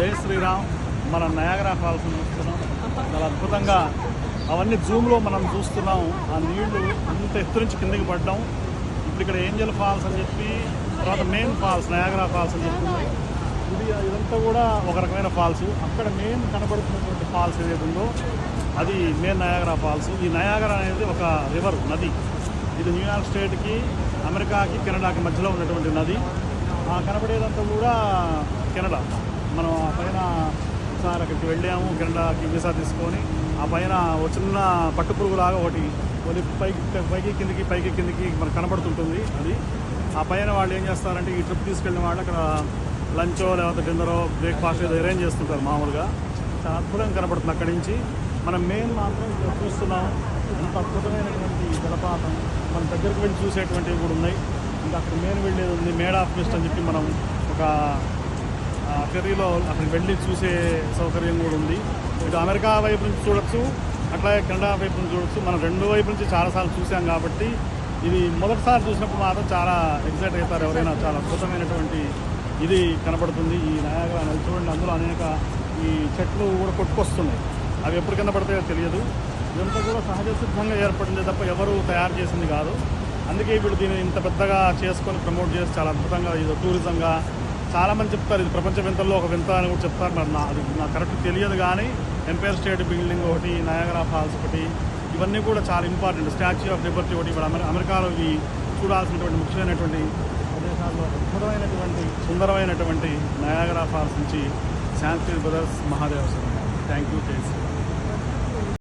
జై శ్రీరామ్. మనం Niagara falls చూస్తున్నాం. చాలా అద్భుతంగా అవన్నీ జూమ్లో మనం చూస్తున్నాం. ఆ నీళ్లు అంత ఎత్తు నుంచి కిందకి పడ్డాం. ఇప్పుడు ఇక్కడ ఏంజల్ ఫాల్స్ అని చెప్పి, తర్వాత మెయిన్ ఫాల్స్ నయాగరా ఫాల్స్ అని చెప్తుంది. ఇదంతా కూడా ఒక రకమైన ఫాల్స్. అక్కడ మెయిన్ కనబడుతున్నటువంటి ఫాల్స్ ఏదైతే ఉందో అది మెయిన్ నయాగరా ఫాల్స్. ఈ నయాగరా అనేది ఒక రివర్, నది. ఇది న్యూయార్క్ స్టేట్కి, అమెరికాకి, కెనడాకి మధ్యలో ఉన్నటువంటి నది. ఆ కనబడేదంతా కూడా కెనడా. మనం ఆ పైన ఒకసారి అక్కడికి వెళ్ళాము, కెనడాకి వీసా తీసుకొని. ఆ పైన ఒక చిన్న పట్టుపురుగులాగా ఒకటి పైకి కిందికి మనకు కనబడుతుంటుంది. అది ఆ పైన వాళ్ళు ఏం చేస్తారంటే, ఈ ట్రిప్ తీసుకెళ్ళిన వాళ్ళు అక్కడ లంచో లేకపోతే డిన్నరో బ్రేక్ఫాస్ట్ ఏదో అరేంజ్ చేస్తుంటారు మామూలుగా. చాలా అద్భుతంగా కనబడుతుంది. అక్కడి నుంచి మనం మెయిన్ మాత్రం ఇక్కడ చూస్తున్నాం. అంత అద్భుతమైనటువంటి జలపాతం. మన దగ్గరికి వెళ్ళి చూసేటువంటివి కూడా ఉన్నాయి. ఇంకా అక్కడ మెయిన్ వెళ్ళేది ఉంది, మేడ్ ఆఫ్ మిస్ట్ అని చెప్పి మనం ఒక ఫెర్రీలో అక్కడికి వెళ్ళి చూసే సౌకర్యం కూడా ఉంది. ఇటు అమెరికా వైపు నుంచి చూడొచ్చు, అట్లాగే కెనడా వైపు నుంచి చూడొచ్చు. మనం రెండు వైపు నుంచి చాలాసార్లు చూసాం కాబట్టి ఇది మొదటిసారి చూసినప్పుడు మాత్రం చాలా ఎగ్జైట్ అవుతారు ఎవరైనా. చాలా అద్భుతమైనటువంటి ఇది కనపడుతుంది. ఈ నయాగరా నది చూడండి, అందులో అనేక ఈ చెట్లు కూడా కొట్టుకొస్తున్నాయి. అవి ఎప్పుడు కింద పడతాయో తెలియదు. ఇదంతా కూడా సహజ సిద్ధంగా ఏర్పడింది తప్ప ఎవరు తయారు చేసింది కాదు. అందుకే వీళ్ళు దీన్ని ఇంత పెద్దగా చేసుకొని ప్రమోట్ చేసి చాలా అద్భుతంగా ఇది టూరిజంగా చాలామంది చెప్తారు. ఇది ప్రపంచ వింతల్లో ఒక వింత అని కూడా చెప్తారు. మరి అది నాకు కరెక్ట్ తెలియదు. కానీ ఎంపైర్ స్టేట్ బిల్డింగ్ ఒకటి, నయాగరా ఫాల్స్ ఒకటి, ఇవన్నీ కూడా చాలా ఇంపార్టెంట్. స్టాచ్యూ ఆఫ్ లిబర్టీ ఒకటి. ఇప్పుడు అమెరికాలో ఇవి చూడాల్సినటువంటి ముఖ్యమైనటువంటి ప్రదేశాల్లో అద్భుతమైనటువంటి సుందరమైనటువంటి నయాగరా ఫాల్స్ నుంచి Shanti brothers, Mahadeva. Thank you.